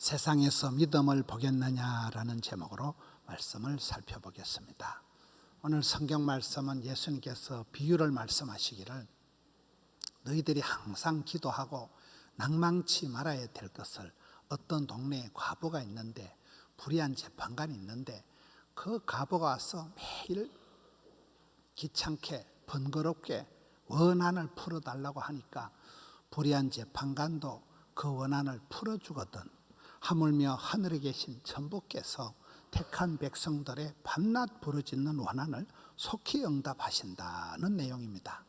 세상에서 믿음을 보겠느냐라는 제목으로 말씀을 살펴보겠습니다. 오늘 성경 말씀은 예수님께서 비유를 말씀하시기를 너희들이 항상 기도하고 낭망치 말아야 될 것을 어떤 동네에 과부가 있는데 불의한 재판관이 있는데 그 과부가 와서 매일 귀찮게 번거롭게 원한을 풀어달라고 하니까 불의한 재판관도 그 원한을 풀어주거든 하물며 하늘에 계신 천부께서 택한 백성들의 밤낮 부르짖는 원한을 속히 응답하신다는 내용입니다.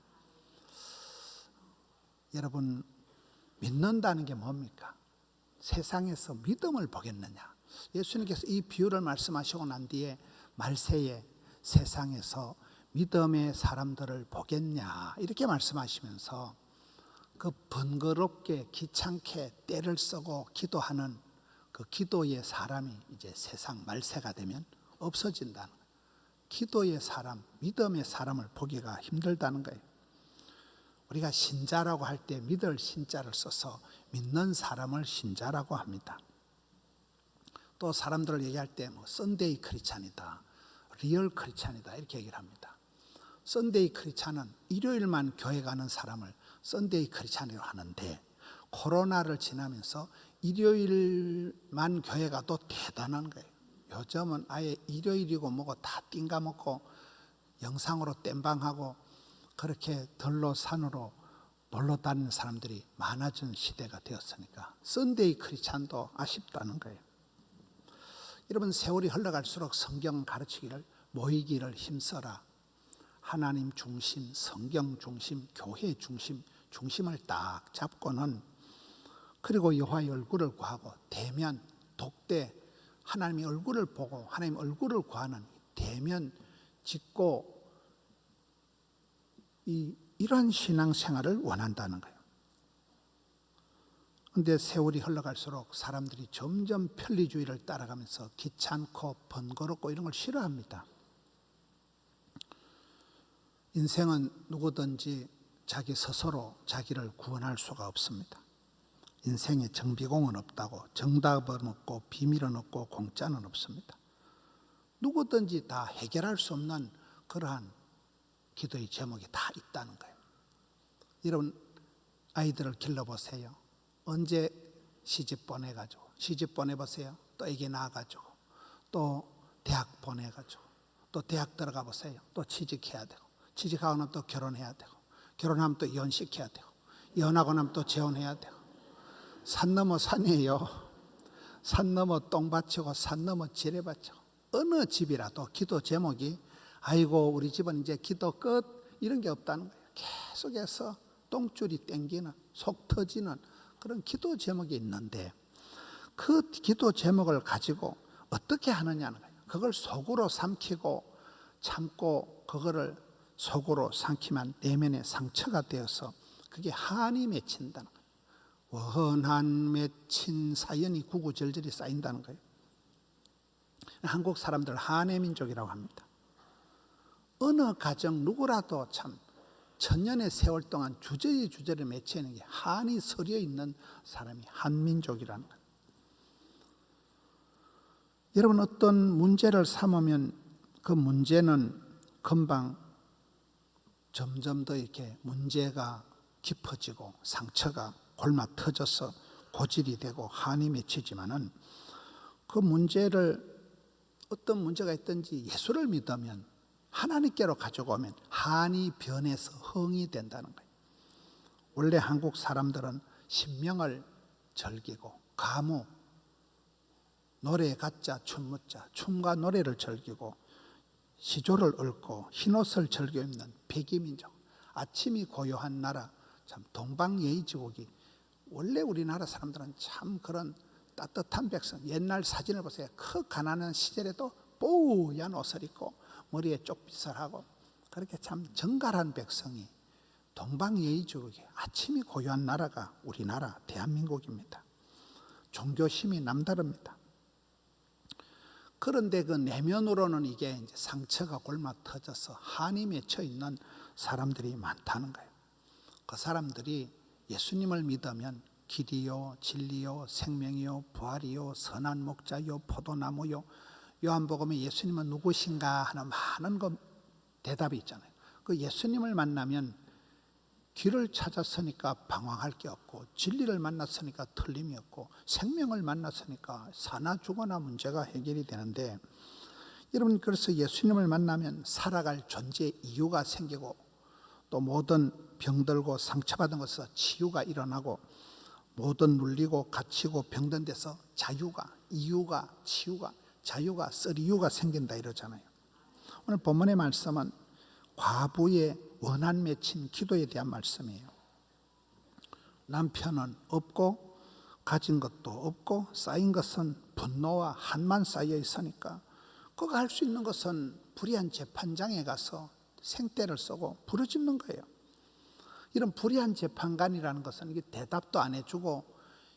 여러분, 믿는다는 게 뭡니까? 세상에서 믿음을 보겠느냐? 예수님께서 이 비유를 말씀하시고 난 뒤에 말세에 세상에서 믿음의 사람들을 보겠냐 이렇게 말씀하시면서 그 번거롭게 귀찮게 때를 쓰고 기도하는 그 기도의 사람이 이제 세상 말세가 되면 없어진다는 거예요. 기도의 사람, 믿음의 사람을 보기가 힘들다는 거예요. 우리가 신자라고 할 때 믿을 신자를 써서 믿는 사람을 신자라고 합니다. 또 사람들을 얘기할 때 썬데이 크리스찬이다, 리얼 크리스찬이다 이렇게 얘기를 합니다. 썬데이 크리스찬은 일요일만 교회 가는 사람을 썬데이 크리스찬이라고 하는데 코로나를 지나면서 일요일만 교회 가도 대단한 거예요. 요즘은 아예 일요일이고 뭐고 다 띵가먹고 영상으로 땜방하고 그렇게 들로 산으로 놀러 다니는 사람들이 많아진 시대가 되었으니까 썬데이 크리스찬도 아쉽다는 거예요. 여러분, 세월이 흘러갈수록 성경 가르치기를 모이기를 힘써라, 하나님 중심, 성경 중심, 교회 중심, 중심을 딱 잡고는 그리고 여호와의 얼굴을 구하고 대면, 독대, 하나님의 얼굴을 보고 하나님 얼굴을 구하는 대면 짓고 이런 신앙생활을 원한다는 거예요. 그런데 세월이 흘러갈수록 사람들이 점점 편리주의를 따라가면서 귀찮고 번거롭고 이런 걸 싫어합니다. 인생은 누구든지 자기 스스로 자기를 구원할 수가 없습니다. 인생에 정비공은 없다고, 정답은 없고 비밀은 없고 공짜는 없습니다. 누구든지 다 해결할 수 없는 그러한 기도의 제목이 다 있다는 거예요. 여러분, 아이들을 길러보세요. 언제 시집 보내가지고, 시집 보내보세요. 또 애기 낳아가지고, 또 대학 보내가지고, 또 대학 들어가 보세요. 또 취직해야 되고, 취직하고 나면 또 결혼해야 되고, 결혼하면 또 이혼시켜야 되고, 이혼하고 나면 또 재혼해야 되고, 산 넘어 산이에요. 산 넘어 똥 받치고 산 넘어 지뢰 받치고, 어느 집이라도 기도 제목이 아이고 우리 집은 이제 기도 끝 이런 게 없다는 거예요. 계속해서 똥줄이 땡기는, 속 터지는 그런 기도 제목이 있는데 그 기도 제목을 가지고 어떻게 하느냐는 거예요. 그걸 속으로 삼키고 참고 그거를 속으로 삼키면 내면에 상처가 되어서 그게 한이 맺힌다는 거예요. 원한 맺힌 사연이 구구절절이 쌓인다는 거예요. 한국 사람들 한의 민족이라고 합니다. 어느 가정 누구라도 참 천년의 세월 동안 주저리 맺히는 게 한이 서려 있는 사람이 한민족이라는 거예요. 여러분, 어떤 문제를 삼으면 그 문제는 금방 점점 더 이렇게 문제가 깊어지고 상처가 골마 터져서 고질이 되고 한이 맺히지만은 그 문제를 어떤 문제가 있든지 예수를 믿으면 하나님께로 가지고 오면 한이 변해서 흥이 된다는 거예요. 원래 한국 사람들은 신명을 즐기고 가무, 노래 가짜 춤무자, 춤과 노래를 즐기고 시조를 읊고 흰옷을 즐겨 입는 백이민족, 아침이 고요한 나라, 참 동방예의지국이 원래 우리나라 사람들은 참 그런 따뜻한 백성, 옛날 사진을 보세요. 그 가난한 시절에도 뽀얀 옷을 입고 머리에 쪽빗을 하고 그렇게 참 정갈한 백성이 동방예의지국이 아침이 고요한 나라가 우리나라 대한민국입니다. 종교심이 남다릅니다. 그런데 그 내면으로는 이게 이제 상처가 골마 터져서 한이 맺혀 있는 사람들이 많다는 거예요. 그 사람들이 예수님을 믿으면 길이요 진리요 생명이요 부활이요 선한 목자요 포도나무요. 요한복음에 예수님은 누구신가 하는 많은 대답이 있잖아요. 그 예수님을 만나면 길을 찾았으니까 방황할 게 없고, 진리를 만났으니까 틀림이 없고, 생명을 만났으니까 사나 죽어나 문제가 해결이 되는데, 여러분, 그래서 예수님을 만나면 살아갈 존재의 이유가 생기고, 또 모든 병들고 상처받은 것에서 치유가 일어나고, 모든 눌리고 갇히고 병든 데서 자유가, 이유가, 치유가, 자유가, 쓸 이유가 생긴다 이러잖아요. 오늘 본문의 말씀은 과부의 원한 맺힌 기도에 대한 말씀이에요. 남편은 없고 가진 것도 없고 쌓인 것은 분노와 한만 쌓여 있으니까 그가 할 수 있는 것은 불의한 재판장에 가서 생떼를 쏘고 부르짖는 거예요. 이런 불의한 재판관이라는 것은 이게 대답도 안 해주고,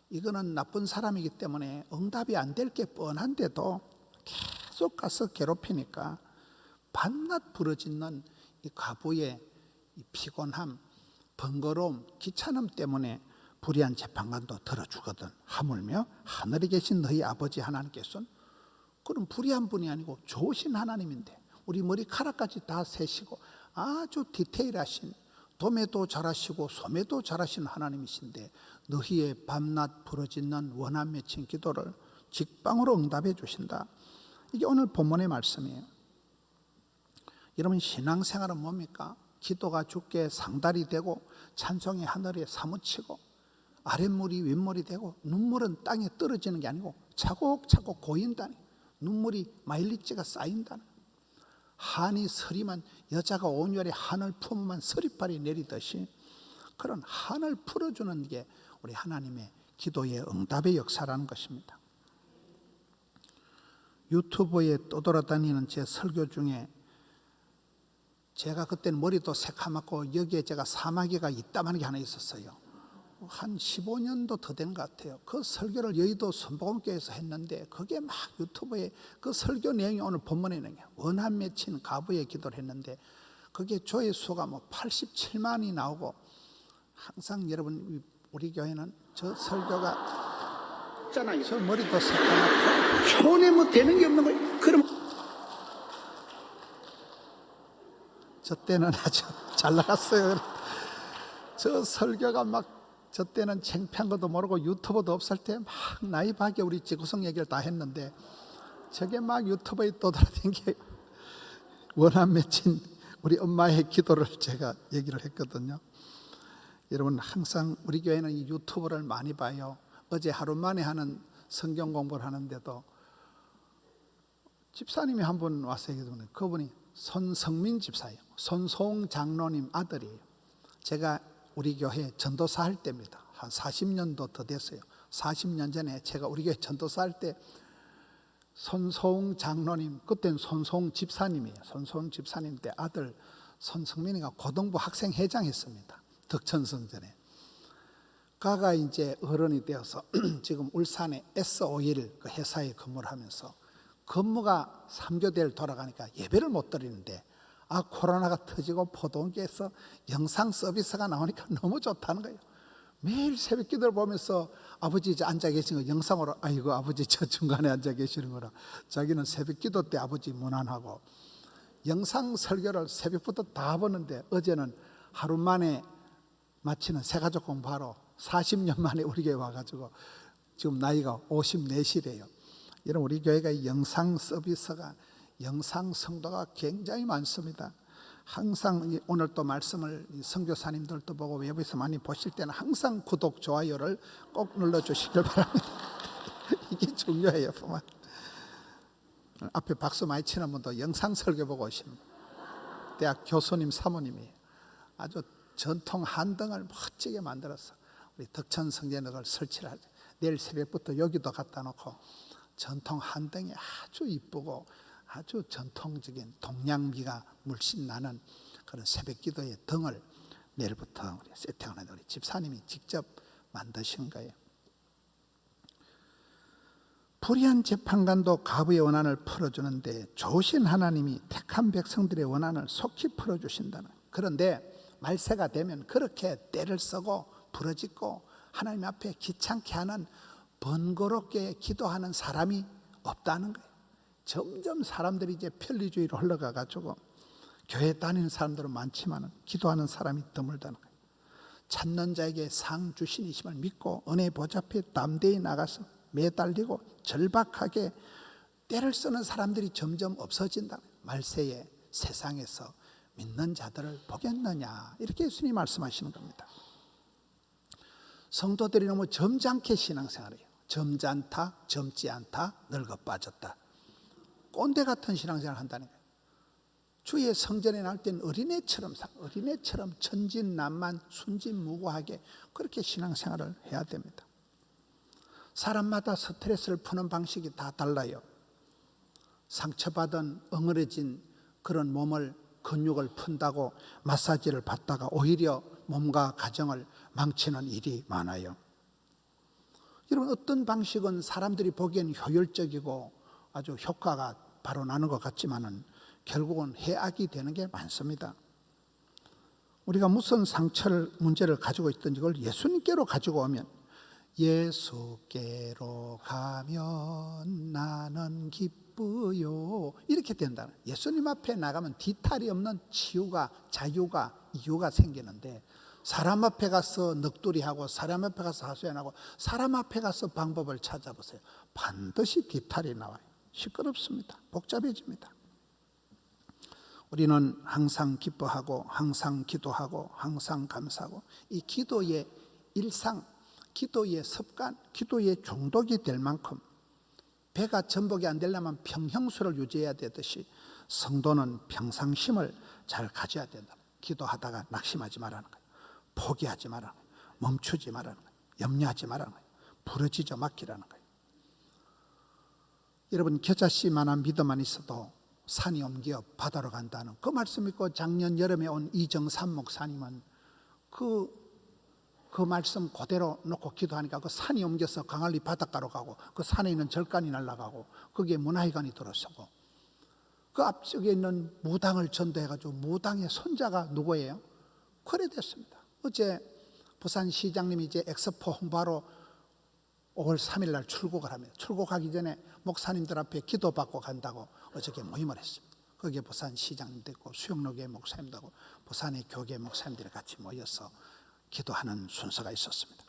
이거는 나쁜 사람이기 때문에 응답이 안 될 게 뻔한데도 계속 가서 괴롭히니까 밤낮 부르짖는 이 과부의 이 피곤함, 번거로움, 귀찮음 때문에 불의한 재판관도 들어주거든. 하물며 하늘에 계신 너희 아버지 하나님께서는 그런 불의한 분이 아니고 좋으신 하나님인데, 우리 머리카락까지 다 세시고 아주 디테일하신, 도매도 잘하시고 소매도 잘하시는 하나님이신데 너희의 밤낮 부르짖는 원한 맺힌 기도를 직방으로 응답해 주신다. 이게 오늘 본문의 말씀이에요. 여러분, 신앙생활은 뭡니까? 기도가 주께 상달이 되고 찬송이 하늘에 사무치고 아랫물이 윗물이 되고 눈물은 땅에 떨어지는 게 아니고 차곡차곡 고인다니, 눈물이 마일리지가 쌓인다는, 한이 서리만, 여자가 온열에 한을 품으면 서리발이 내리듯이 그런 한을 풀어주는 게 우리 하나님의 기도의 응답의 역사라는 것입니다. 유튜브에 떠돌아다니는 제 설교 중에 제가 그때는 머리도 새카맣고 여기에 제가 사마귀가 이따만한 게 하나 있었어요. 한 15년도 더 된 것 같아요. 그 설교를 여의도 선복음교회에서 했는데 그게 막 유튜브에 그 설교 내용이 오늘 본문에 있는 게 원한 맺힌 과부의 기도를 했는데 그게 조회수가 뭐 87만이 나오고, 항상 여러분, 우리 교회는 저 설교가 있잖아요. 저 머리도 새까맣고 손에 뭐 되는 게 없는 거예요. 그럼 저 때는 아주 잘 나갔어요. 저 설교가 막, 저 때는 창피한 것도 모르고 유튜버도 없을 때 막 나이 박에 우리 지구성 얘기를 다 했는데 저게 막 유튜브에 떠돌아다니게 원한 맺힌 우리 엄마의 기도를 제가 얘기를 했거든요. 여러분, 항상 우리 교회는 이 유튜브를 많이 봐요. 어제 하루 만에 하는 성경 공부를 하는데도 집사님이 한 분 와서 얘기했는데 그분이 손성민 집사예요. 손송 장로님 아들이에요. 제가 우리 교회 전도사 할 때입니다. 한 40년도 더 됐어요. 40년 전에 제가 우리 교회 전도사 할 때 손송 장로님, 그때는 손송 집사님이에요. 손송 집사님 때 아들 손성민이가 고등부 학생회장 했습니다. 덕천성전에. 가가 이제 어른이 되어서 지금 울산의 S-오일 그 회사에 근무를 하면서 근무가 3교대를 돌아가니까 예배를 못 드리는데, 코로나가 터지고 포동기에서 영상 서비스가 나오니까 너무 좋다는 거예요. 매일 새벽 기도를 보면서 아버지 이제 앉아 계신 거 영상으로, 아이고 아버지 저 중간에 앉아 계시는 거라, 자기는 새벽 기도 때 아버지 문안하고 영상 설교를 새벽부터 다 보는데, 어제는 하루 만에 마치는 새가족 공부하러 40년 만에 우리 교회 와가지고 지금 나이가 54시래요. 여러분, 우리 교회가 영상 서비스가, 영상 성도가 굉장히 많습니다. 항상 오늘 또 말씀을 선교사님들도 보고 외부에서 많이 보실 때는 항상 구독, 좋아요를 꼭 눌러주시길 바랍니다. 이게 중요해요. 보면 앞에 박수 많이 치는 분도 영상 설교 보고 오시는 대학 교수님, 사모님이 아주 전통 한등을 멋지게 만들어서 우리 덕천 성전을 설치를 하죠. 내일 새벽부터 여기도 갖다 놓고 전통 한등이 아주 이쁘고 아주 전통적인 동양미가 물씬 나는 그런 새벽 기도의 등을 내일부터 우리 세팅하는 우리 집사님이 직접 만드신 거예요. 불의한 재판관도 과부의 원한을 풀어주는데 좋으신 하나님이 택한 백성들의 원한을 속히 풀어주신다는. 그런데 말세가 되면 그렇게 때를 쓰고 부러지고 하나님 앞에 귀찮게 하는 번거롭게 기도하는 사람이 없다는 거예요. 점점 사람들이 이제 편리주의로 흘러가가지고 교회 다니는 사람들은 많지만 기도하는 사람이 드물다는 거예요. 찾는 자에게 상 주신이심을 믿고 은혜 보좌 앞에 담대히 나가서 매달리고 절박하게 때를 쓰는 사람들이 점점 없어진다. 말세에 세상에서 믿는 자들을 보겠느냐, 이렇게 예수님이 말씀하시는 겁니다. 성도들이 너무 점잖게 신앙생활해요. 점잖다, 젊지 않다, 늙어 빠졌다, 꼰대 같은 신앙생활을 한다는 거예요. 주의 성전에 나올 때는 어린애처럼 천진난만 순진무구하게 그렇게 신앙생활을 해야 됩니다. 사람마다 스트레스를 푸는 방식이 다 달라요. 상처받은 엉그러진 그런 몸을, 근육을 푼다고 마사지를 받다가 오히려 몸과 가정을 망치는 일이 많아요. 여러분, 어떤 방식은 사람들이 보기엔 효율적이고 아주 효과가 바로 나는 것 같지만은 결국은 해악이 되는 게 많습니다. 우리가 무슨 상처를, 문제를 가지고 있든지 그걸 예수님께로 가지고 오면, 예수께로 가면 나는 기쁘요, 이렇게 된다. 예수님 앞에 나가면 뒤탈이 없는 치유가, 자유가, 이유가 생기는데, 사람 앞에 가서 넋두리하고 사람 앞에 가서 하소연하고 사람 앞에 가서 방법을 찾아보세요. 반드시 뒤탈이 나와요. 시끄럽습니다. 복잡해집니다. 우리는 항상 기뻐하고 항상 기도하고 항상 감사하고, 이 기도의 일상, 기도의 습관, 기도의 중독이 될 만큼 배가 전복이 안 되려면 평형수를 유지해야 되듯이 성도는 평상심을 잘 가져야 된다. 기도하다가 낙심하지 말라는 거예요. 포기하지 말라는 거예요. 멈추지 말라는 거예요. 염려하지 말라는 거예요. 부르짖어 맡기라는 거예요. 여러분, 겨자씨만한 믿음만 있어도 산이 옮겨 바다로 간다는 그 말씀 있고, 작년 여름에 온 이정삼 목사님은 그 말씀 그대로 놓고 기도하니까 그 산이 옮겨서 강할리 바닷가로 가고, 그 산에 있는 절간이 날아가고, 거기에 문화회관이 들어서고, 그 앞쪽에 있는 무당을 전도해가지고 무당의 손자가 누구예요? 그래 됐습니다. 어제 부산시장님이 이제 엑스포 홍보하러 5월 3일 날 출국을 합니다. 출국하기 전에 목사님들 앞에 기도받고 간다고 어저께 모임을 했습니다. 거기에 부산시장님도 있고 수영로교회 목사님도 하고 부산의 교계 목사님들이 같이 모여서 기도하는 순서가 있었습니다.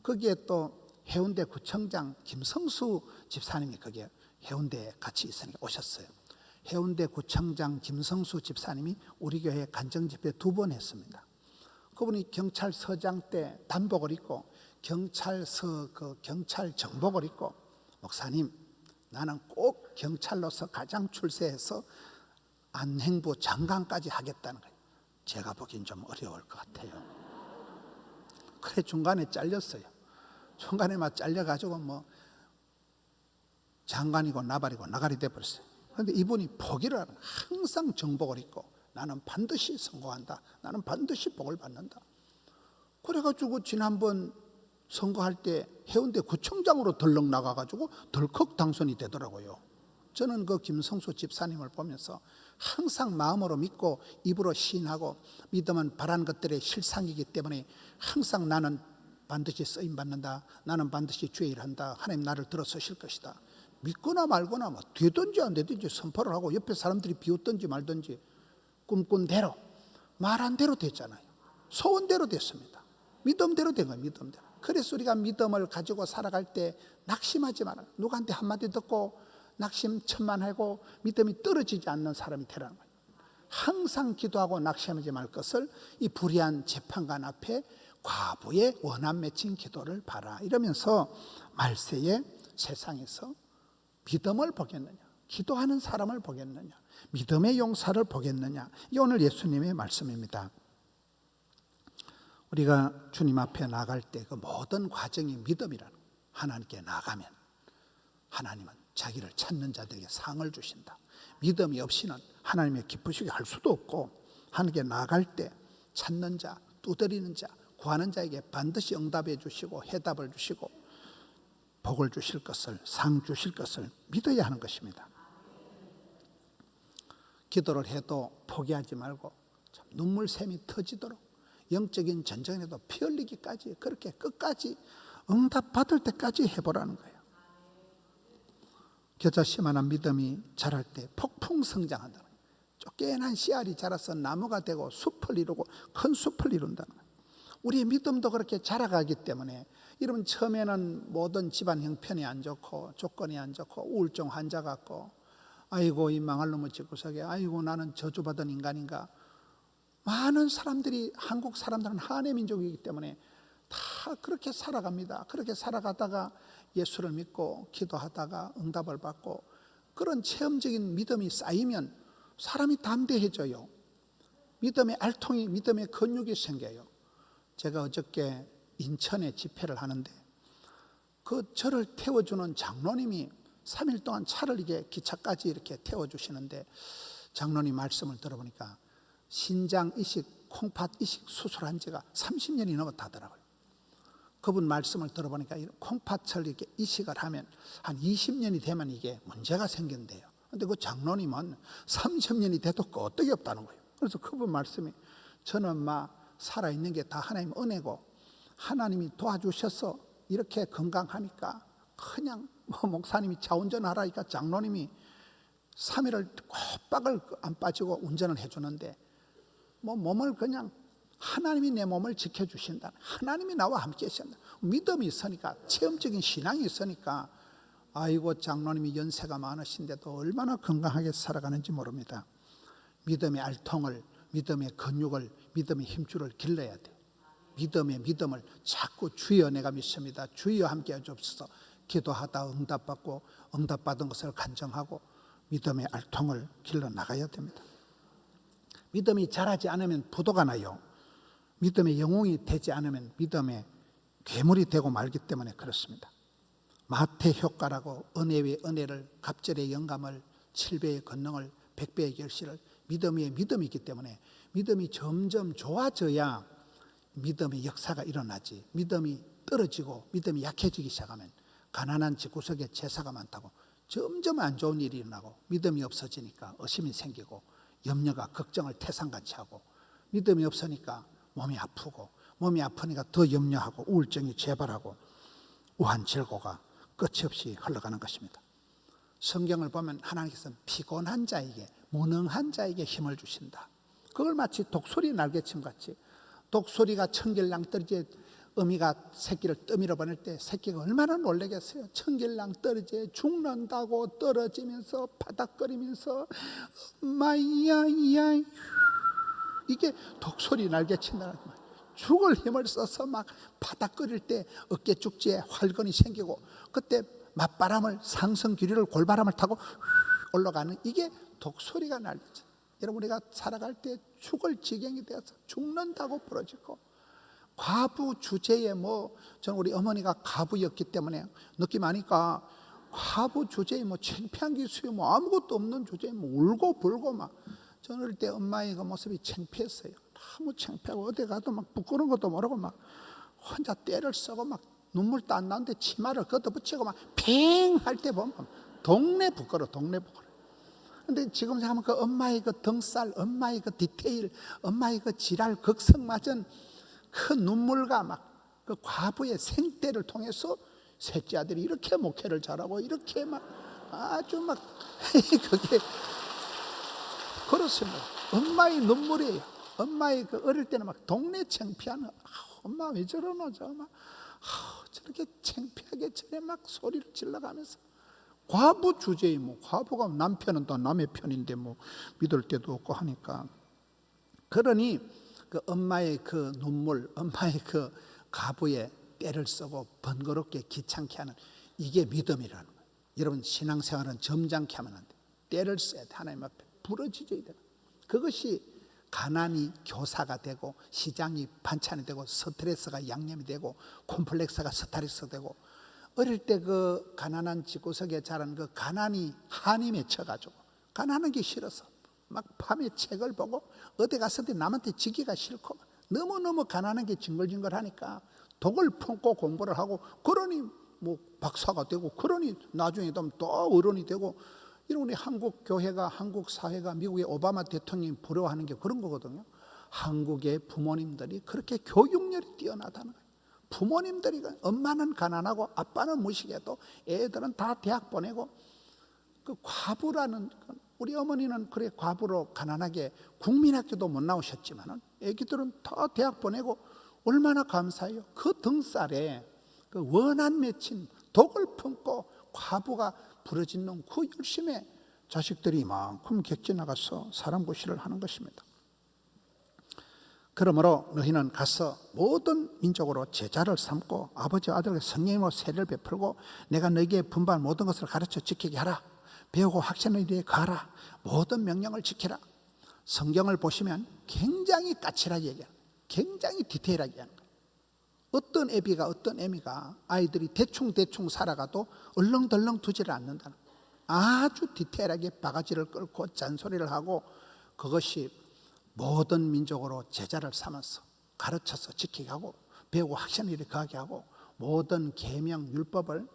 거기에 또 해운대 구청장 김성수 집사님이 거기에 해운대에 같이 있으니까 오셨어요. 해운대 구청장 김성수 집사님이 우리 교회 간정집회 2번 했습니다. 그분이 경찰서장 때 단복을 입고 경찰서 경찰 정복을 입고, 목사님, 나는 꼭 경찰로서 가장 출세해서 안행부 장관까지 하겠다는 거예요. 제가 보기엔 좀 어려울 것 같아요. 그래 중간에 잘렸어요. 중간에 막 잘려가지고 뭐 장관이고 나발이고 나가리 돼버렸어요. 그런데 이분이 포기를 하는, 항상 정복을 입고 나는 반드시 성공한다, 나는 반드시 복을 받는다. 그래가지고 지난번 선거할 때 해운대 구청장으로 덜렁 나가가지고 덜컥 당선이 되더라고요. 저는 그 김성수 집사님을 보면서 항상 마음으로 믿고 입으로 시인하고, 믿음은 바라는 것들의 실상이기 때문에 항상 나는 반드시 쓰임받는다, 나는 반드시 주의 일한다, 하나님 나를 들어서실 것이다, 믿거나 말거나 뭐 되든지 안 되든지 선포를 하고, 옆에 사람들이 비웃든지 말든지 꿈꾼 대로 말한 대로 됐잖아요. 소원대로 됐습니다. 믿음대로 된 거예요. 믿음대로. 그래서 우리가 믿음을 가지고 살아갈 때 낙심하지 마라. 누구한테 한마디 듣고 낙심 천만하고 믿음이 떨어지지 않는 사람이 되라는 거예요. 항상 기도하고 낙심하지 말 것을 이 불의한 재판관 앞에 과부의 원한 맺힌 기도를 봐라, 이러면서 말세에 세상에서 믿음을 보겠느냐, 기도하는 사람을 보겠느냐, 믿음의 용사를 보겠느냐, 이게 오늘 예수님의 말씀입니다. 우리가 주님 앞에 나갈 때 그 모든 과정이 믿음이라는 거예요. 하나님께 나가면 하나님은 자기를 찾는 자들에게 상을 주신다. 믿음이 없이는 하나님의 기쁘시게 할 수도 없고, 하나님께 나갈 때 찾는 자, 두드리는 자, 구하는 자에게 반드시 응답해 주시고 해답을 주시고 복을 주실 것을, 상 주실 것을 믿어야 하는 것입니다. 기도를 해도 포기하지 말고 눈물샘이 터지도록 영적인 전쟁에도 피 흘리기까지 그렇게 끝까지 응답받을 때까지 해보라는 거예요. 겨자씨만한 믿음이 자랄 때 폭풍 성장한다는 거예요. 쪼개난 씨알이 자라서 나무가 되고 숲을 이루고 큰 숲을 이룬다는 거예요. 우리의 믿음도 그렇게 자라가기 때문에, 여러분 처음에는 모든 집안 형편이 안 좋고 조건이 안 좋고 우울증 환자 같고, 아이고 이 망할 놈의 집구석에, 아이고 나는 저주받은 인간인가. 많은 사람들이, 한국 사람들은 한해 민족이기 때문에 다 그렇게 살아갑니다. 그렇게 살아가다가 예수를 믿고 기도하다가 응답을 받고, 그런 체험적인 믿음이 쌓이면 사람이 담대해져요. 믿음의 알통이, 믿음의 근육이 생겨요. 제가 어저께 인천에 집회를 하는데, 그 저를 태워주는 장로님이 3일 동안 차를 기차까지 이렇게 태워주시는데, 장로님 말씀을 들어보니까 신장 이식, 콩팥 이식 수술한 지가 30년이 넘었다더라고요. 그분 말씀을 들어보니까 콩팥을 이렇게 이식을 하면 한 20년이 되면 이게 문제가 생긴대요. 근데 그 장로님은 30년이 돼도 끄떡이 없다는 거예요. 그래서 그분 말씀이, 저는 막 살아있는 게 다 하나님 은혜고, 하나님이 도와주셔서 이렇게 건강하니까 그냥 목사님이 차 운전하라니까 장로님이 3일을 꼬박을 안 빠지고 운전을 해주는데, 몸을 그냥 하나님이 내 몸을 지켜주신다, 하나님이 나와 함께 하신다, 믿음이 있으니까, 체험적인 신앙이 있으니까, 아이고 장로님이 연세가 많으신데도 얼마나 건강하게 살아가는지 모릅니다. 믿음의 알통을, 믿음의 근육을, 믿음의 힘줄을 길러야 돼. 믿음의 믿음을 자꾸, 주여 내가 믿습니다, 주여 함께 해주옵소서, 기도하다 응답받고 응답받은 것을 간증하고 믿음의 알통을 길러 나가야 됩니다. 믿음이 자라지 않으면 부도가 나요. 믿음의 영웅이 되지 않으면 믿음의 괴물이 되고 말기 때문에 그렇습니다. 마태 효과라고 은혜 위에 은혜를, 갑절의 영감을, 7배의 권능을, 100배의 결실을, 믿음 위에 믿음이 있기 때문에, 믿음이 점점 좋아져야 믿음의 역사가 일어나지. 믿음이 떨어지고 믿음이 약해지기 시작하면 가난한 집구석에 제사가 많다고 점점 안 좋은 일이 일어나고, 믿음이 없어지니까 의심이 생기고 염려가 걱정을 태산같이 하고, 믿음이 없으니까 몸이 아프고, 몸이 아프니까 더 염려하고 우울증이 재발하고 우환질고가 끝이 없이 흘러가는 것입니다. 성경을 보면 하나님께서는 피곤한 자에게, 무능한 자에게 힘을 주신다. 그걸 마치 독수리 날개침같이, 독수리가 천길랑 떨어지에 어미가 새끼를 떠밀어 보낼 때 새끼가 얼마나 놀라겠어요. 천길랑 떨어지에 죽는다고 떨어지면서 바닥거리면서 마이야야, 이게 독수리 날개친다는 거예요. 죽을 힘을 써서 막 바닥거릴 때 어깨 축지에 활건이 생기고, 그때 맞바람을, 상승 기류를, 골바람을 타고 올라가는, 이게 독수리가 날개쳐. 여러분, 우리가 살아갈 때 죽을 지경이 되어서 죽는다고 부러지고, 과부 주제에 저는 우리 어머니가 과부였기 때문에 느낌 아니까, 과부 주제에 창피한 기수에 아무것도 없는 주제에 울고 불고 막, 저는 어릴 때 엄마의 그 모습이 창피했어요. 너무 창피하고 어디 가도 막 부끄러운 것도 모르고 막 혼자 떼를 쓰고 막 눈물도 안 나는데 치마를 걷어붙이고 막 팽 할 때 보면 동네 부끄러워. 근데 지금 생각하면 그 엄마의 그 등살, 엄마의 그 디테일, 엄마의 그 지랄 극성맞은 그 눈물과 막 그 과부의 생떼를 통해서 셋째 아들이 이렇게 목회를 잘하고 이렇게 막 아주 막 그게 그렇습니다. 엄마의 눈물이에요. 엄마의 그 어릴 때는 막 동네 창피한, 엄마 왜 저러노, 저렇게 창피하게 저래 막 소리를 질러가면서, 과부 주제에 과부가 남편은 또 남의 편인데 믿을 데도 없고 하니까, 그러니 그 엄마의 그 눈물, 엄마의 그 과부의 때를 쓰고 번거롭게 귀찮게 하는, 이게 믿음이라는 거예요. 여러분, 신앙생활은 점잖게 하면 안 돼. 때를 써야 돼. 하나님 앞에 부러지져야 돼. 그것이 가난이 교사가 되고, 시장이 반찬이 되고, 스트레스가 양념이 되고, 콤플렉스가 스트레스가 되고, 어릴 때 그 가난한 집구석에 자란 그 가난이 한이 맺혀가지고, 가난한 게 싫어서 막 밤에 책을 보고 어디 갔을 남한테 지기가 싫고, 너무너무 가난한 게 징글징글하니까 독을 품고 공부를 하고, 그러니 박사가 되고, 그러니 나중에 또 어른이 되고. 이런 우리 한국 교회가, 한국 사회가 미국의 오바마 대통령이 부러워하는 게 그런 거거든요. 한국의 부모님들이 그렇게 교육열이 뛰어나다는 거예요. 부모님들이, 엄마는 가난하고 아빠는 무식해도 애들은 다 대학 보내고, 그 과부라는, 우리 어머니는 그래 과부로 가난하게 국민학교도 못 나오셨지만 애기들은 다 대학 보내고 얼마나 감사해요. 그 등살에 그 원한 맺힌 독을 품고 과부가 부르짖는 그 열심에 자식들이 이만큼 객지 나가서 사람 구실을 하는 것입니다. 그러므로 너희는 가서 모든 민족으로 제자를 삼고 아버지 아들에게 성령으로 세례를 베풀고 내가 너희에게 분부한 모든 것을 가르쳐 지키게 하라. 배우고 확신의 일에 거하라. 모든 명령을 지키라. 성경을 보시면 굉장히 까칠하게 얘기해요. 굉장히 디테일하게 얘기하는 거예요. 어떤 애비가 어떤 애미가 아이들이 대충 살아가도 얼렁덜렁 두지를 않는다는 거예요. 아주 디테일하게 바가지를 끌고 잔소리를 하고 그것이 모든 민족으로 제자를 삼아서 가르쳐서 지키게 하고 배우고 확신의 일에 거하게 하고 모든 계명 율법을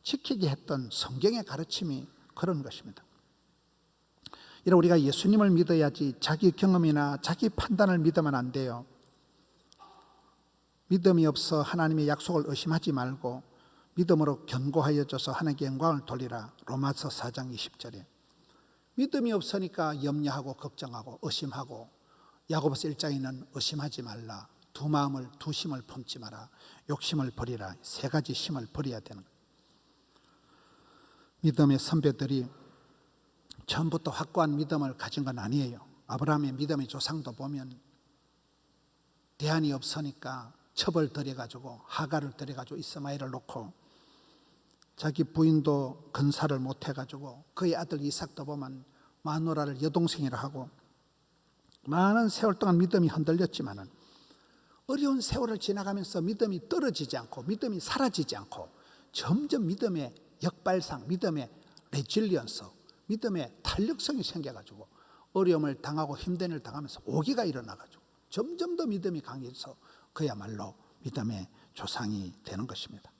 지키게 했던 성경의 가르침이 그런 것입니다. 이런 우리가 예수님을 믿어야지 자기 경험이나 자기 판단을 믿으면 안 돼요. 믿음이 없어 하나님의 약속을 의심하지 말고 믿음으로 견고하여져서 하나님께 영광을 돌리라. 로마서 4장 20절에 믿음이 없으니까 염려하고 걱정하고 의심하고, 야고보서 1장에는 의심하지 말라. 두 마음을 두 심을 품지 마라. 욕심을 버리라. 세 가지 심을 버려야 되는 거예요. 믿음의 선배들이 처음부터 확고한 믿음을 가진 건 아니에요. 아브라함의 믿음의 조상도 보면 대안이 없으니까 첩을 들여가지고 하갈을 들여가지고 이스마엘을 놓고, 자기 부인도 건사를 못해가지고 그의 아들 이삭도 보면 마누라를 여동생이라 하고 많은 세월 동안 믿음이 흔들렸지만은 어려운 세월을 지나가면서 믿음이 떨어지지 않고 믿음이 사라지지 않고 점점 믿음의 역발상, 믿음의 레질리언스, 믿음의 탄력성이 생겨가지고 어려움을 당하고 힘든 일을 당하면서 오기가 일어나가지고 점점 더 믿음이 강해져서 그야말로 믿음의 조상이 되는 것입니다.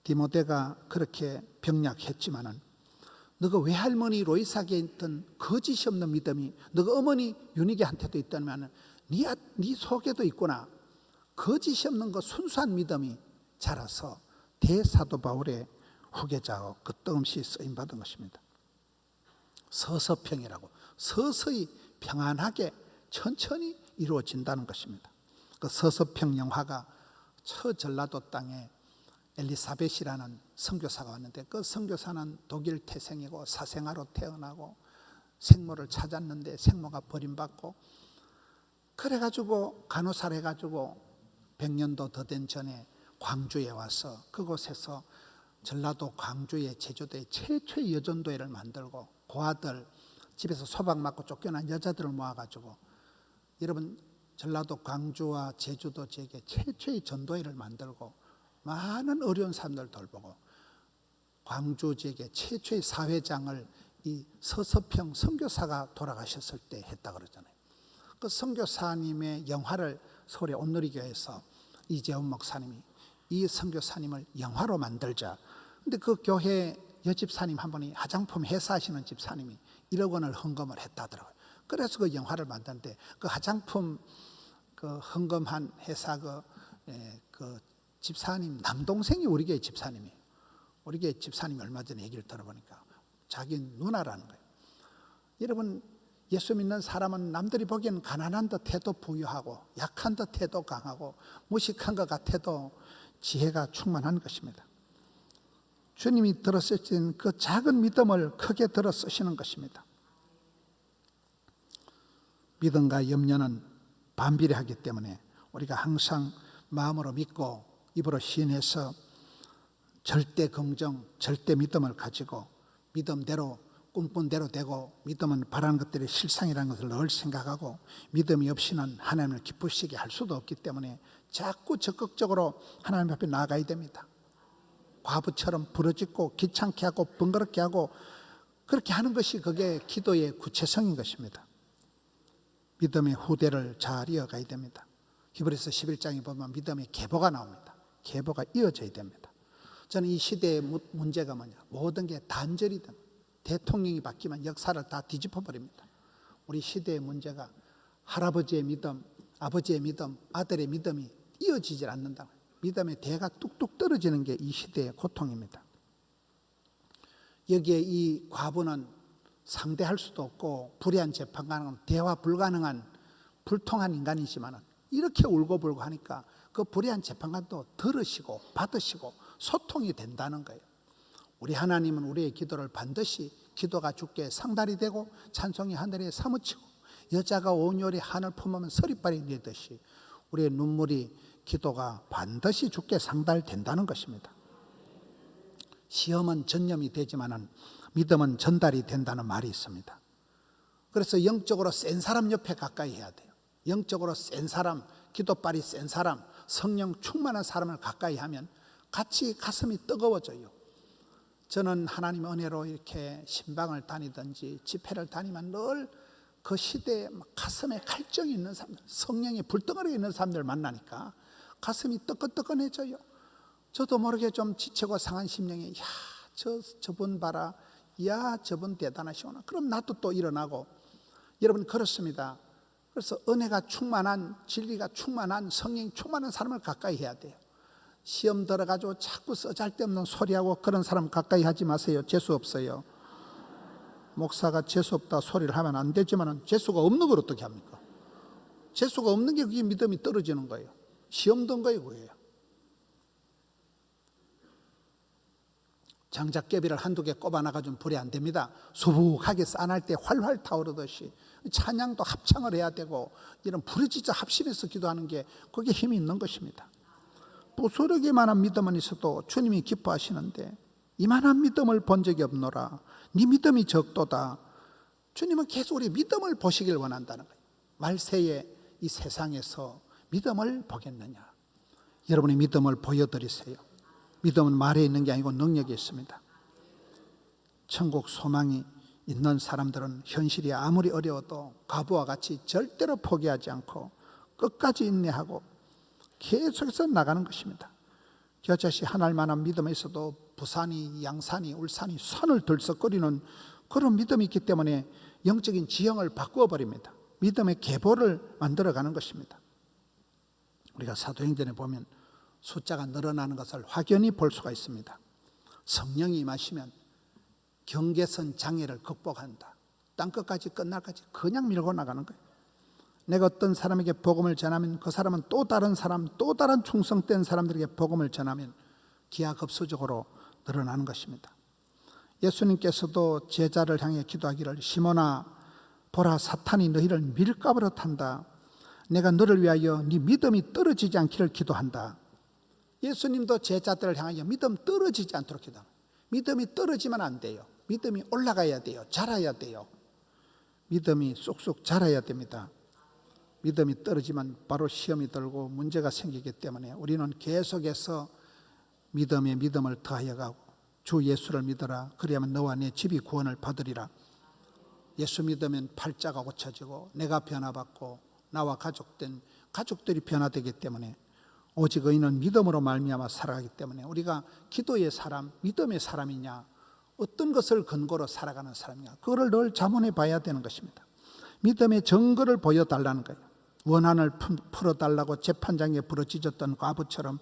디모데가 그렇게 병약했지만은 너가 외할머니 로이사게 있던 거짓이 없는 믿음이 너가 어머니 유니게한테도 있다면 네 속에도 있구나. 거짓이 없는 그 순수한 믿음이 자라서 대사도 바울의 후계자로 끝없이 쓰임받은 것입니다. 서서평이라고 서서히 평안하게 천천히 이루어진다는 것입니다. 그 서서평 영화가 처전라도 땅에 엘리사벳이라는 선교사가 왔는데 그 선교사는 독일 태생이고 사생아로 태어나고 생모를 찾았는데 생모가 버림받고 그래가지고 간호사를 해가지고 100년도 더 된 전에 광주에 와서 그곳에서 전라도 광주의 제주도의 최초의 여전도회를 만들고 고아들 집에서 소박 맞고 쫓겨난 여자들을 모아가지고, 여러분 전라도 광주와 제주도 지역에 최초의 전도회를 만들고 많은 어려운 사람들 돌보고 광주 지역의 최초의 사회장을 이 서서평 선교사가 돌아가셨을 때 했다 그러잖아요. 그 선교사님의 영화를 서울의 온누리교회에서 이재훈 목사님이 이 선교사님을 영화로 만들자. 근데 그 교회 여집사님 한 분이 화장품 회사하시는 집사님이 1억 원을 헌금을 했다더라고요. 그래서 그 영화를 만드는데 그 화장품 그 헌금한 회사 그 집사님 남동생이 우리 교회 집사님이에요. 우리 교회 집사님이 얼마 전에 얘기를 들어보니까 자기 누나라는 거예요. 여러분 예수 믿는 사람은 남들이 보기엔 가난한 듯 해도 부유하고 약한 듯 해도 강하고 무식한 것 같아도 지혜가 충만한 것입니다. 주님이 들어 쓰신 그 작은 믿음을 크게 들어 쓰시는 것입니다. 믿음과 염려는 반비례하기 때문에 우리가 항상 마음으로 믿고 입으로 시인해서 절대 긍정, 절대 믿음을 가지고 믿음대로 꿈꾼대로 되고 믿음은 바라는 것들이 실상이라는 것을 늘 생각하고 믿음이 없이는 하나님을 기쁘시게 할 수도 없기 때문에 자꾸 적극적으로 하나님 앞에 나아가야 됩니다. 과부처럼 부르짖고 귀찮게 하고 번거롭게 하고 그렇게 하는 것이 그게 기도의 구체성인 것입니다. 믿음의 후대를 잘 이어가야 됩니다. 히브리서 11장에 보면 믿음의 계보가 나옵니다. 계보가 이어져야 됩니다. 저는 이 시대의 문제가 뭐냐, 모든 게 단절이든 대통령이 바뀌면 역사를 다 뒤집어 버립니다. 우리 시대의 문제가 할아버지의 믿음, 아버지의 믿음, 아들의 믿음이 이어지질 않는다. 믿음의 대가 뚝뚝 떨어지는 게 이 시대의 고통입니다. 여기에 이 과부는 상대할 수도 없고 불의한 재판관은 대화 불가능한 불통한 인간이지만 이렇게 울고불고 하니까 그 불의한 재판관도 들으시고 받으시고 소통이 된다는 거예요. 우리 하나님은 우리의 기도를 반드시 기도가 주께 상달이 되고 찬송이 하늘에 사무치고 여자가 온유리 하늘 품으면 서리빨이 내듯이 우리의 눈물이 기도가 반드시 주께 상달된다는 것입니다. 시험은 전념이 되지만 믿음은 전달이 된다는 말이 있습니다. 그래서 영적으로 센 사람 옆에 가까이 해야 돼요. 영적으로 센 사람, 기도빨이 센 사람, 성령 충만한 사람을 가까이 하면 같이 가슴이 뜨거워져요. 저는 하나님의 은혜로 이렇게 신방을 다니든지 집회를 다니면 늘 그 시대에 가슴에 갈증이 있는 사람들, 성령이 불덩어리 있는 사람들 만나니까 가슴이 뜨끈뜨끈해져요. 저도 모르게 좀 지치고 상한 심령이 야, 저분 봐라. 야, 저분 대단하시구나. 그럼 나도 또 일어나고. 여러분 그렇습니다. 그래서 은혜가 충만한, 진리가 충만한, 성령이 충만한 사람을 가까이 해야 돼요. 시험 들어가지고 자꾸 쓰잘데없는 소리하고 그런 사람 가까이 하지 마세요. 재수 없어요. 목사가 재수 없다 소리를 하면 안 되지만 재수가 없는 걸 어떻게 합니까? 재수가 없는 게 그게 믿음이 떨어지는 거예요. 시험 든 거예요, 그거예요. 장작개비를 한두 개 꼽아놔가지고 불이 안 됩니다. 수북하게 싸날 때 활활 타오르듯이 찬양도 합창을 해야 되고 이런 부르짖어 합심해서 기도하는 게 그게 힘이 있는 것입니다. 부스러기만한 믿음은 있어도 주님이 기뻐하시는데 이만한 믿음을 본 적이 없노라. 네 믿음이 적도다. 주님은 계속 우리 믿음을 보시길 원한다는 거예요. 말세에 이 세상에서 믿음을 보겠느냐. 여러분의 믿음을 보여드리세요. 믿음은 말에 있는 게 아니고 능력이 있습니다. 천국 소망이 있는 사람들은 현실이 아무리 어려워도 과부와 같이 절대로 포기하지 않고 끝까지 인내하고 계속해서 나가는 것입니다. 겨자씨 한 알만한 믿음이 있어도 부산이, 양산이, 울산이 산을 들썩거리는 그런 믿음이 있기 때문에 영적인 지형을 바꾸어 버립니다. 믿음의 계보를 만들어가는 것입니다. 우리가 사도행전에 보면 숫자가 늘어나는 것을 확연히 볼 수가 있습니다. 성령이 임하시면 경계선 장애를 극복한다. 땅끝까지 끝날까지 그냥 밀고 나가는 거예요. 내가 어떤 사람에게 복음을 전하면 그 사람은 또 다른 사람, 또 다른 충성된 사람들에게 복음을 전하면 기하급수적으로 늘어나는 것입니다. 예수님께서도 제자를 향해 기도하기를 시몬아 보라 사탄이 너희를 밀가부로 탄다. 내가 너를 위하여 네 믿음이 떨어지지 않기를 기도한다. 예수님도 제자들을 향하여 믿음 떨어지지 않도록 기도합니다. 믿음이 떨어지면 안 돼요. 믿음이 올라가야 돼요. 자라야 돼요. 믿음이 쏙쏙 자라야 됩니다. 믿음이 떨어지면 바로 시험이 들고 문제가 생기기 때문에 우리는 계속해서 믿음에 믿음을 더하여 가고 주 예수를 믿어라. 그리하면 너와 내 집이 구원을 받으리라. 예수 믿으면 팔자가 고쳐지고 내가 변화받고 나와 가족들이 변화되기 때문에 오직 의인은 믿음으로 말미암아 살아가기 때문에 우리가 기도의 사람, 믿음의 사람이냐, 어떤 것을 근거로 살아가는 사람이냐, 그거를 늘 자문해 봐야 되는 것입니다. 믿음의 증거를 보여달라는 거예요. 원한을 풀어달라고 재판장에 부르짖었던 과부처럼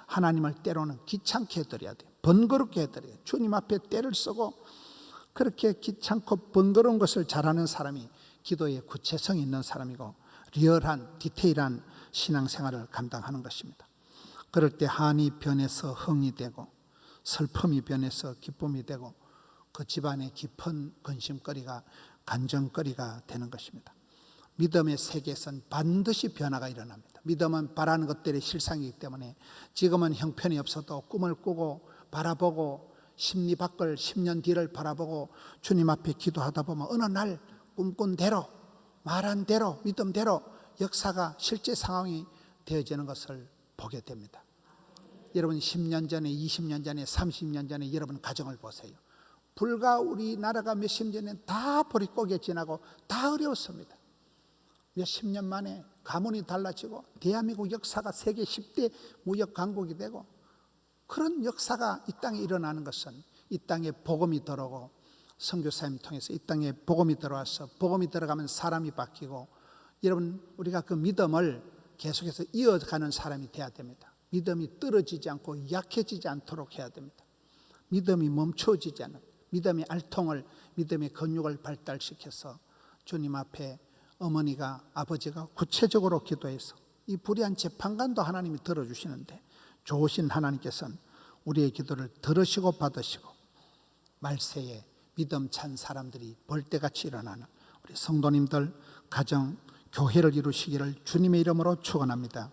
하나님을 때로는 귀찮게 해드려야 돼요. 번거롭게 해드려야 돼요. 주님 앞에 때를 쓰고 그렇게 귀찮고 번거로운 것을 잘하는 사람이 기도에 구체성이 있는 사람이고 리얼한 디테일한 신앙생활을 감당하는 것입니다. 그럴 때 한이 변해서 흥이 되고 슬픔이 변해서 기쁨이 되고 그 집안의 깊은 근심거리가 간정거리가 되는 것입니다. 믿음의 세계에서는 반드시 변화가 일어납니다. 믿음은 바라는 것들의 실상이기 때문에 지금은 형편이 없어도 꿈을 꾸고 바라보고 심리 밖을 10년 뒤를 바라보고 주님 앞에 기도하다 보면 어느 날 꿈꾼 대로 말한 대로 믿음대로 역사가 실제 상황이 되어지는 것을 보게 됩니다. 여러분 10년 전에 20년 전에 30년 전에 여러분 가정을 보세요. 불과 우리나라가 몇십 년 전에 다 보릿고개 지나고 다 어려웠습니다. 몇십 년 만에 가문이 달라지고 대한민국 역사가 세계 10대 무역 강국이 되고 그런 역사가 이 땅에 일어나는 것은 이 땅에 복음이 들어오고 선교사님 통해서 이 땅에 복음이 들어와서 복음이 들어가면 사람이 바뀌고 여러분, 우리가 그 믿음을 계속해서 이어가는 사람이 돼야 됩니다. 믿음이 떨어지지 않고 약해지지 않도록 해야 됩니다. 믿음이 멈춰지지 않는, 믿음의 알통을, 믿음의 근육을 발달시켜서 주님 앞에 어머니가, 아버지가 구체적으로 기도해서 이 불의한 재판관도 하나님이 들어주시는데, 좋으신 하나님께서는 우리의 기도를 들으시고 받으시고 말세에 믿음 찬 사람들이 벌떼같이 일어나는 우리 성도님들, 가정, 교회를 이루시기를 주님의 이름으로 축원합니다.